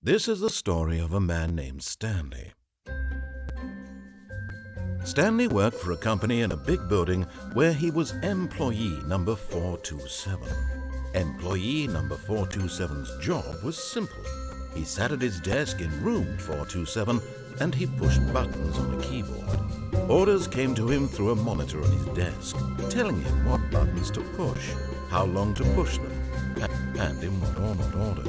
This is the story of a man named Stanley. Stanley worked for a company in a big building where he was employee number 427. Employee number 427's job was simple. He sat at his desk in room 427 and he pushed buttons on a keyboard. Orders came to him through a monitor on his desk, telling him what buttons to push, how long to push them, and in what order.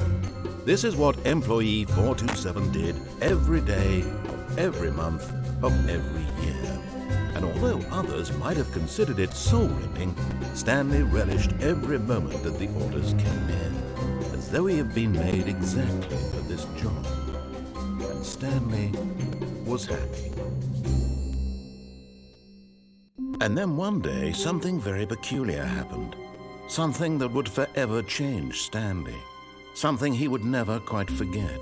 This is what employee 427 did every day of every month of every year. And although others might have considered it soul-rending, Stanley relished every moment that the orders came in, as though he had been made exactly for this job. And Stanley was happy. And then one day, something very peculiar happened. Something that would forever change Stanley. Something he would never quite forget.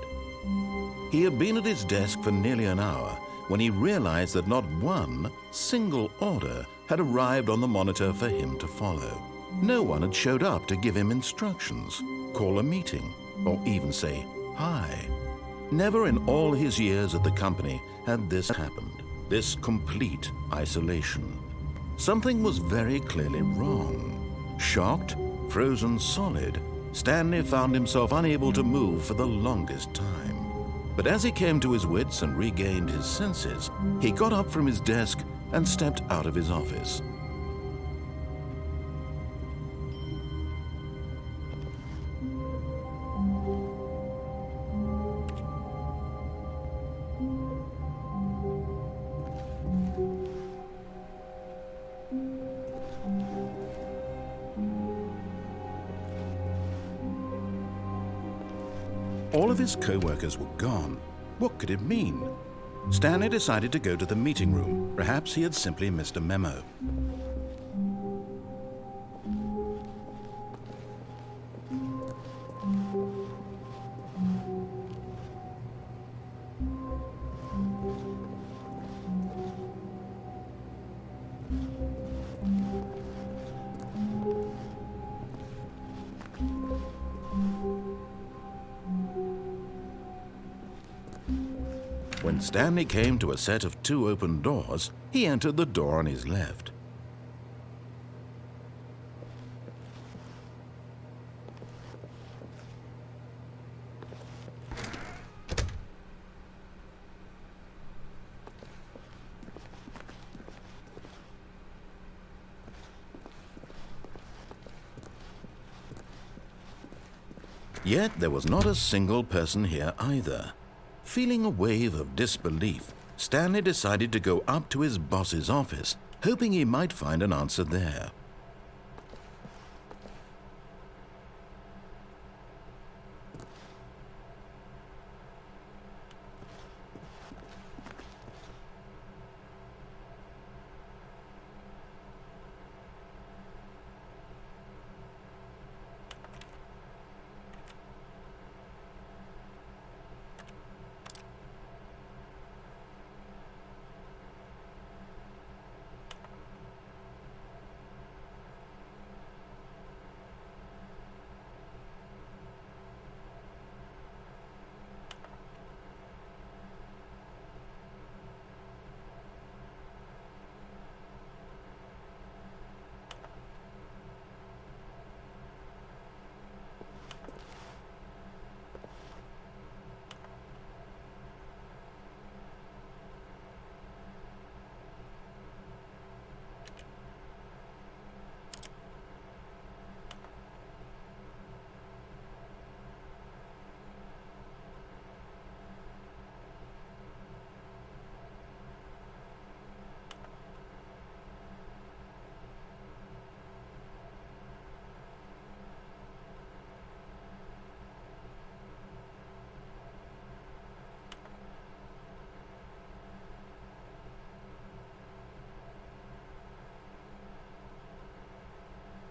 He had been at his desk for nearly an hour when he realized that not one single order had arrived on the monitor for him to follow. No one had showed up to give him instructions, call a meeting, or even say hi. Never in all his years at the company had this happened, this complete isolation. Something was very clearly wrong. Shocked, frozen solid, Stanley found himself unable to move for the longest time. But as he came to his wits and regained his senses, he got up from his desk and stepped out of his office. All of his co-workers were gone. What could it mean? Stanley decided to go to the meeting room. Perhaps he had simply missed a memo. When Stanley came to a set of 2 open doors, he entered the door on his left. Yet there was not a single person here either. Feeling a wave of disbelief, Stanley decided to go up to his boss's office, hoping he might find an answer there.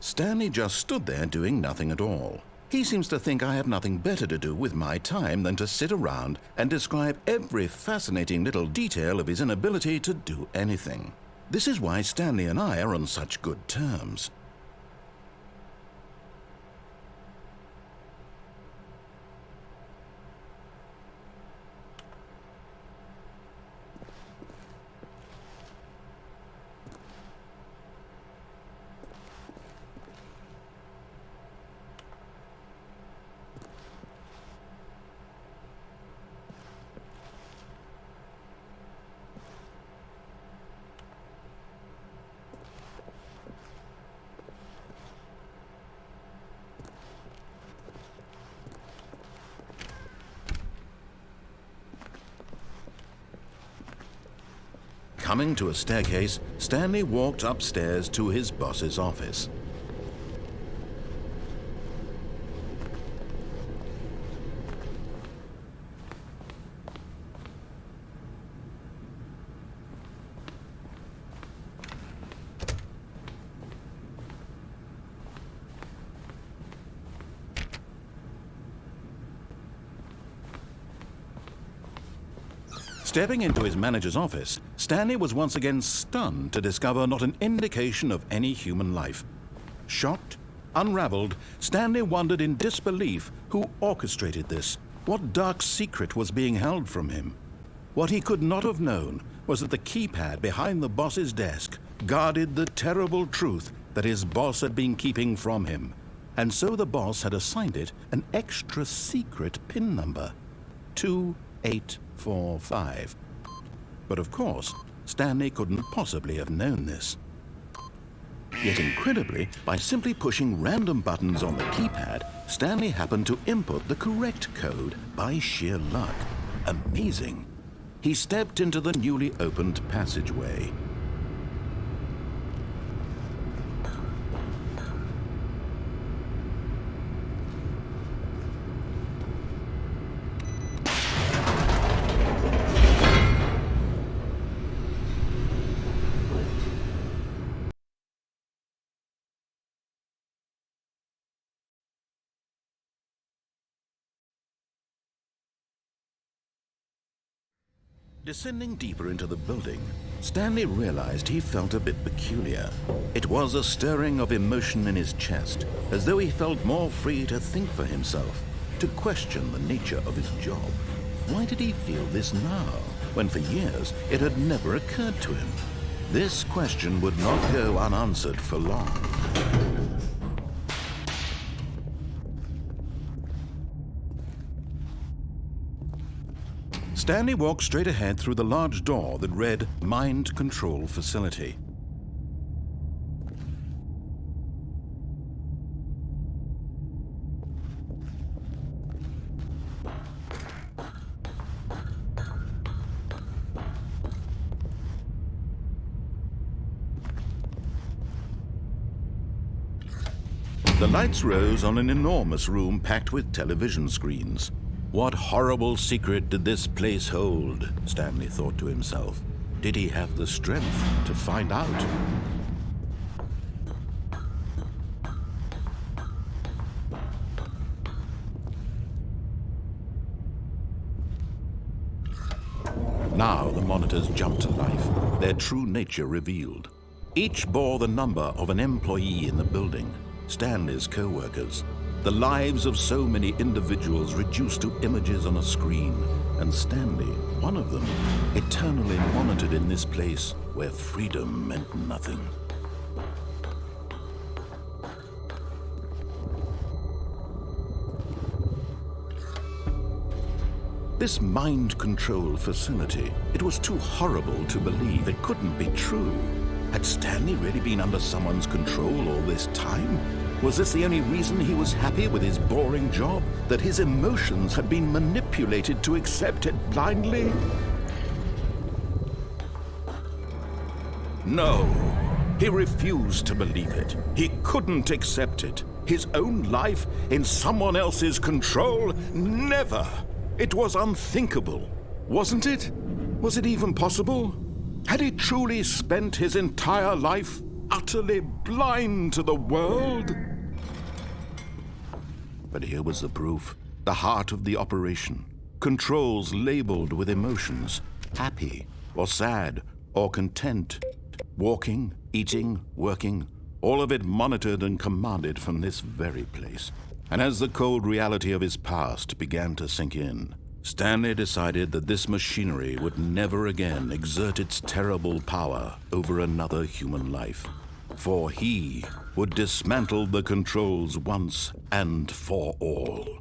Stanley just stood there doing nothing at all. He seems to think I have nothing better to do with my time than to sit around and describe every fascinating little detail of his inability to do anything. This is why Stanley and I are on such good terms. Coming to a staircase, Stanley walked upstairs to his boss's office. Stepping into his manager's office, Stanley was once again stunned to discover not an indication of any human life. Shocked, unraveled, Stanley wondered in disbelief who orchestrated this, what dark secret was being held from him. What he could not have known was that the keypad behind the boss's desk guarded the terrible truth that his boss had been keeping from him, and so the boss had assigned it an extra secret PIN number, 2845. But of course, Stanley couldn't possibly have known this. Yet incredibly, by simply pushing random buttons on the keypad, Stanley happened to input the correct code by sheer luck. Amazing. He stepped into the newly opened passageway. Descending deeper into the building, Stanley realized he felt a bit peculiar. It was a stirring of emotion in his chest, as though he felt more free to think for himself, to question the nature of his job. Why did he feel this now, when for years it had never occurred to him? This question would not go unanswered for long. Stanley walked straight ahead through the large door that read Mind Control Facility. The lights rose on an enormous room packed with television screens. What horrible secret did this place hold? Stanley thought to himself. Did he have the strength to find out? Now the monitors jumped to life, their true nature revealed. Each bore the number of an employee in the building, Stanley's co-workers. The lives of so many individuals reduced to images on a screen, and Stanley, one of them, eternally monitored in this place where freedom meant nothing. This mind control facility, it was too horrible to believe. It couldn't be true. Had Stanley really been under someone's control all this time? Was this the only reason he was happy with his boring job? That his emotions had been manipulated to accept it blindly? No, he refused to believe it. He couldn't accept it. His own life in someone else's control? Never! It was unthinkable, wasn't it? Was it even possible? Had he truly spent his entire life utterly blind to the world? But here was the proof, the heart of the operation. Controls labeled with emotions, happy or sad or content. Walking, eating, working, all of it monitored and commanded from this very place. And as the cold reality of his past began to sink in, Stanley decided that this machinery would never again exert its terrible power over another human life. For he would dismantle the controls once and for all.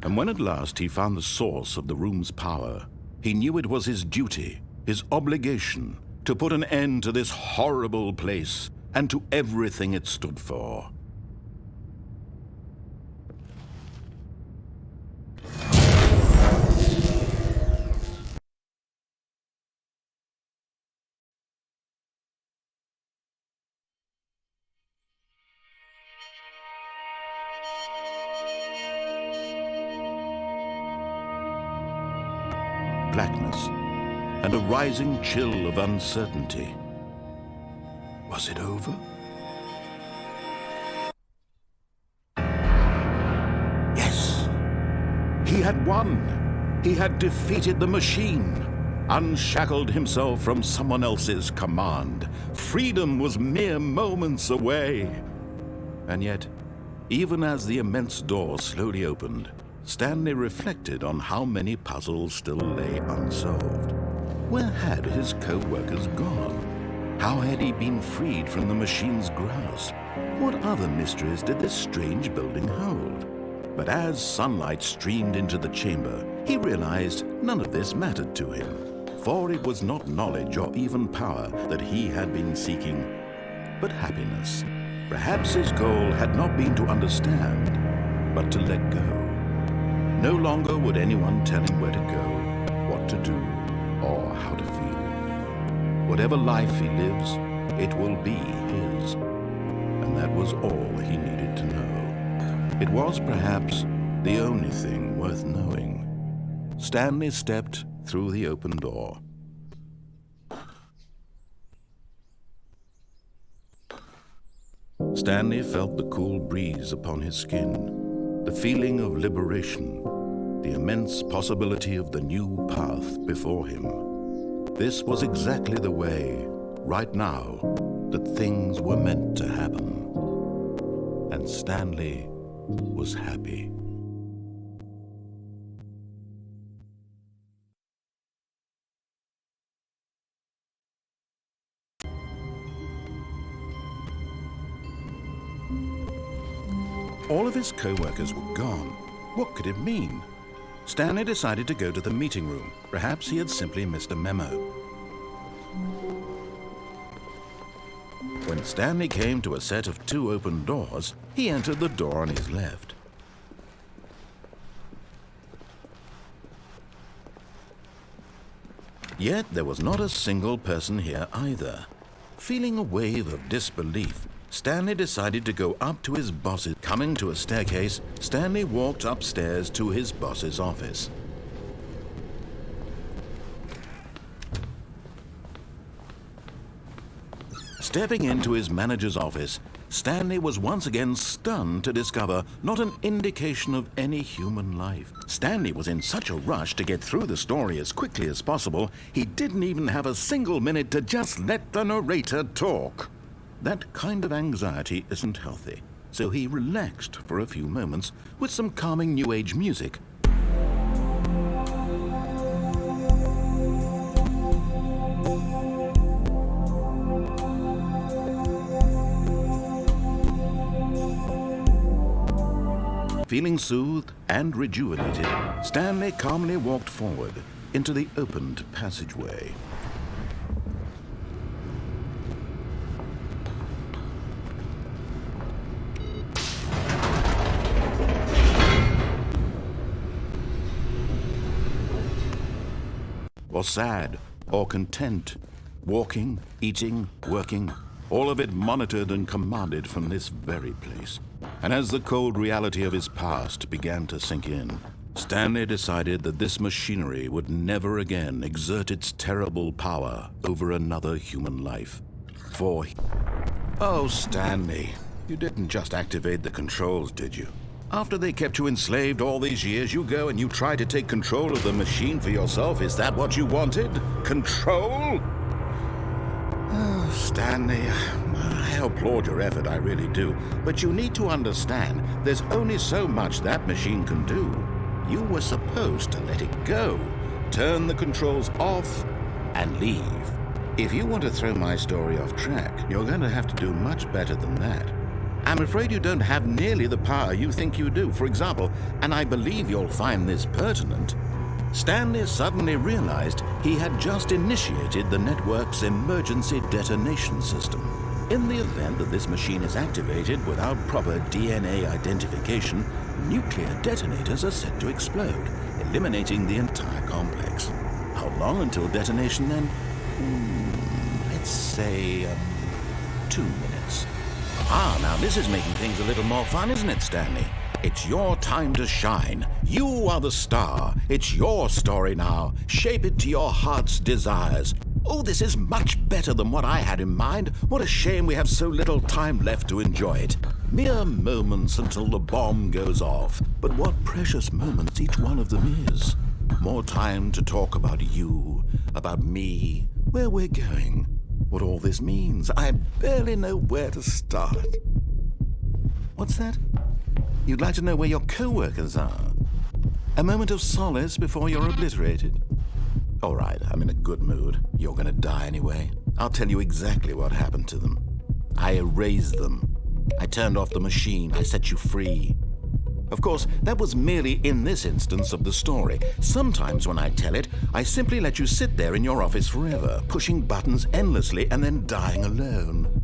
And when at last he found the source of the room's power, he knew it was his duty, his obligation, to put an end to this horrible place and to everything it stood for. Blackness and a rising chill of uncertainty. Was it over? Yes! He had won! He had defeated the machine, unshackled himself from someone else's command. Freedom was mere moments away. And yet, even as the immense door slowly opened, Stanley reflected on how many puzzles still lay unsolved. Where had his co-workers gone? How had he been freed from the machine's grasp? What other mysteries did this strange building hold? But as sunlight streamed into the chamber, he realized none of this mattered to him, for it was not knowledge or even power that he had been seeking, but happiness. Perhaps his goal had not been to understand, but to let go. No longer would anyone tell him where to go, what to do, or how to feel. Whatever life he lives, it will be his. And that was all he needed to know. It was perhaps the only thing worth knowing. Stanley stepped through the open door. Stanley felt the cool breeze upon his skin. The feeling of liberation, the immense possibility of the new path before him. This was exactly the way, right now, that things were meant to happen. And Stanley was happy. All of his co-workers were gone. What could it mean? Stanley decided to go to the meeting room. Perhaps he had simply missed a memo. When Stanley came to a set of 2 open doors, he entered the door on his left. Yet there was not a single person here either. Feeling a wave of disbelief, Stanley decided to go up to his boss's. Coming to a staircase, Stanley walked upstairs to his boss's office. Stepping into his manager's office, Stanley was once again stunned to discover not an indication of any human life. Stanley was in such a rush to get through the story as quickly as possible, he didn't even have a single minute to just let the narrator talk. That kind of anxiety isn't healthy, so he relaxed for a few moments with some calming New Age music. Feeling soothed and rejuvenated, Stanley calmly walked forward into the opened passageway. Or sad, or content, walking, eating, working, all of it monitored and commanded from this very place. And as the cold reality of his past began to sink in, Stanley decided that this machinery would never again exert its terrible power over another human life. Oh, Stanley, you didn't just activate the controls, did you? After they kept you enslaved all these years, you go and you try to take control of the machine for yourself. Is that what you wanted? Control? Oh, Stanley, I applaud your effort, I really do. But you need to understand, there's only so much that machine can do. You were supposed to let it go, turn the controls off, and leave. If you want to throw my story off track, you're going to have to do much better than that. I'm afraid you don't have nearly the power you think you do. For example, and I believe you'll find this pertinent, Stanley suddenly realized he had just initiated the network's emergency detonation system. In the event that this machine is activated without proper DNA identification, nuclear detonators are set to explode, eliminating the entire complex. How long until detonation then? Let's say 2 minutes. Now this is making things a little more fun, isn't it, Stanley? It's your time to shine. You are the star. It's your story now. Shape it to your heart's desires. Oh, this is much better than what I had in mind. What a shame we have so little time left to enjoy it. Mere moments until the bomb goes off. But what precious moments each one of them is. More time to talk about you, about me, where we're going, what all this means. I barely know where to start. What's that? You'd like to know where your co-workers are? A moment of solace before you're obliterated? All right, I'm in a good mood. You're going to die anyway. I'll tell you exactly what happened to them. I erased them. I turned off the machine. I set you free. Of course, that was merely in this instance of the story. Sometimes when I tell it, I simply let you sit there in your office forever, pushing buttons endlessly and then dying alone.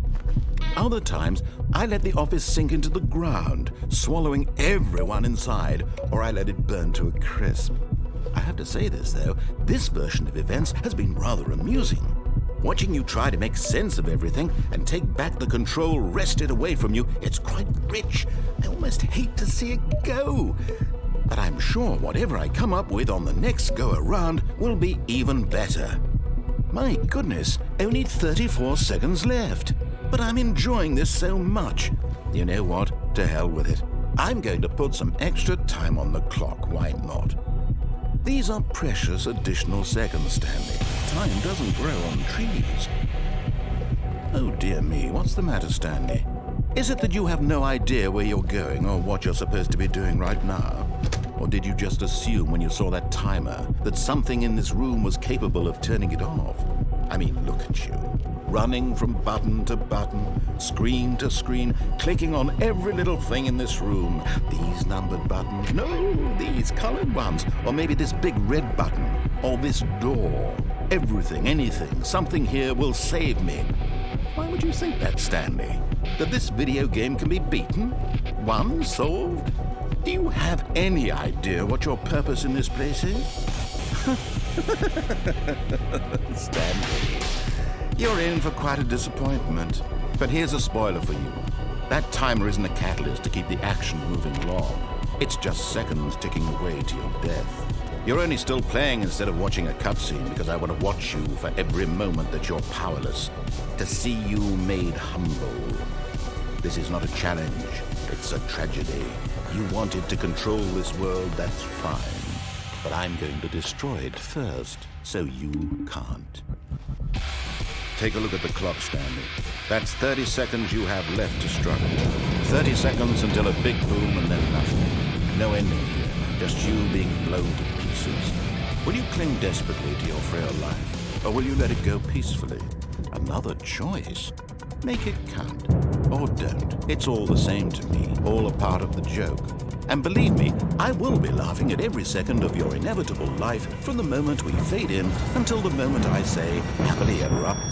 Other times, I let the office sink into the ground, swallowing everyone inside, or I let it burn to a crisp. I have to say this, though, this version of events has been rather amusing. Watching you try to make sense of everything and take back the control wrested away from you, it's quite rich. I almost hate to see it go. But I'm sure whatever I come up with on the next go-around will be even better. My goodness, only 34 seconds left. But I'm enjoying this so much. You know what? To hell with it. I'm going to put some extra time on the clock. Why not? These are precious additional seconds, Stanley. Time doesn't grow on trees. Oh dear me, what's the matter, Stanley? Is it that you have no idea where you're going or what you're supposed to be doing right now? Or did you just assume when you saw that timer that something in this room was capable of turning it off? I mean, look at you. Running from button to button, screen to screen, clicking on every little thing in this room. These numbered buttons, no, these colored ones, or maybe this big red button, or this door. Everything, anything, something here will save me. Why would you think that, Stanley? That this video game can be beaten? Won? Solved? Do you have any idea what your purpose in this place is? Stanley, you're in for quite a disappointment. But here's a spoiler for you. That timer isn't a catalyst to keep the action moving along. It's just seconds ticking away to your death. You're only still playing instead of watching a cutscene because I want to watch you for every moment that you're powerless, to see you made humble. This is not a challenge, it's a tragedy. You wanted to control this world, that's fine. But I'm going to destroy it first, so you can't. Take a look at the clock, Stanley. That's 30 seconds you have left to struggle. 30 seconds until a big boom and then nothing. No ending here, just you being blown to pieces. Will you cling desperately to your frail life, or will you let it go peacefully? Another choice. Make it count. Or don't. It's all the same to me, all a part of the joke. And believe me, I will be laughing at every second of your inevitable life from the moment we fade in until the moment I say, happily ever after.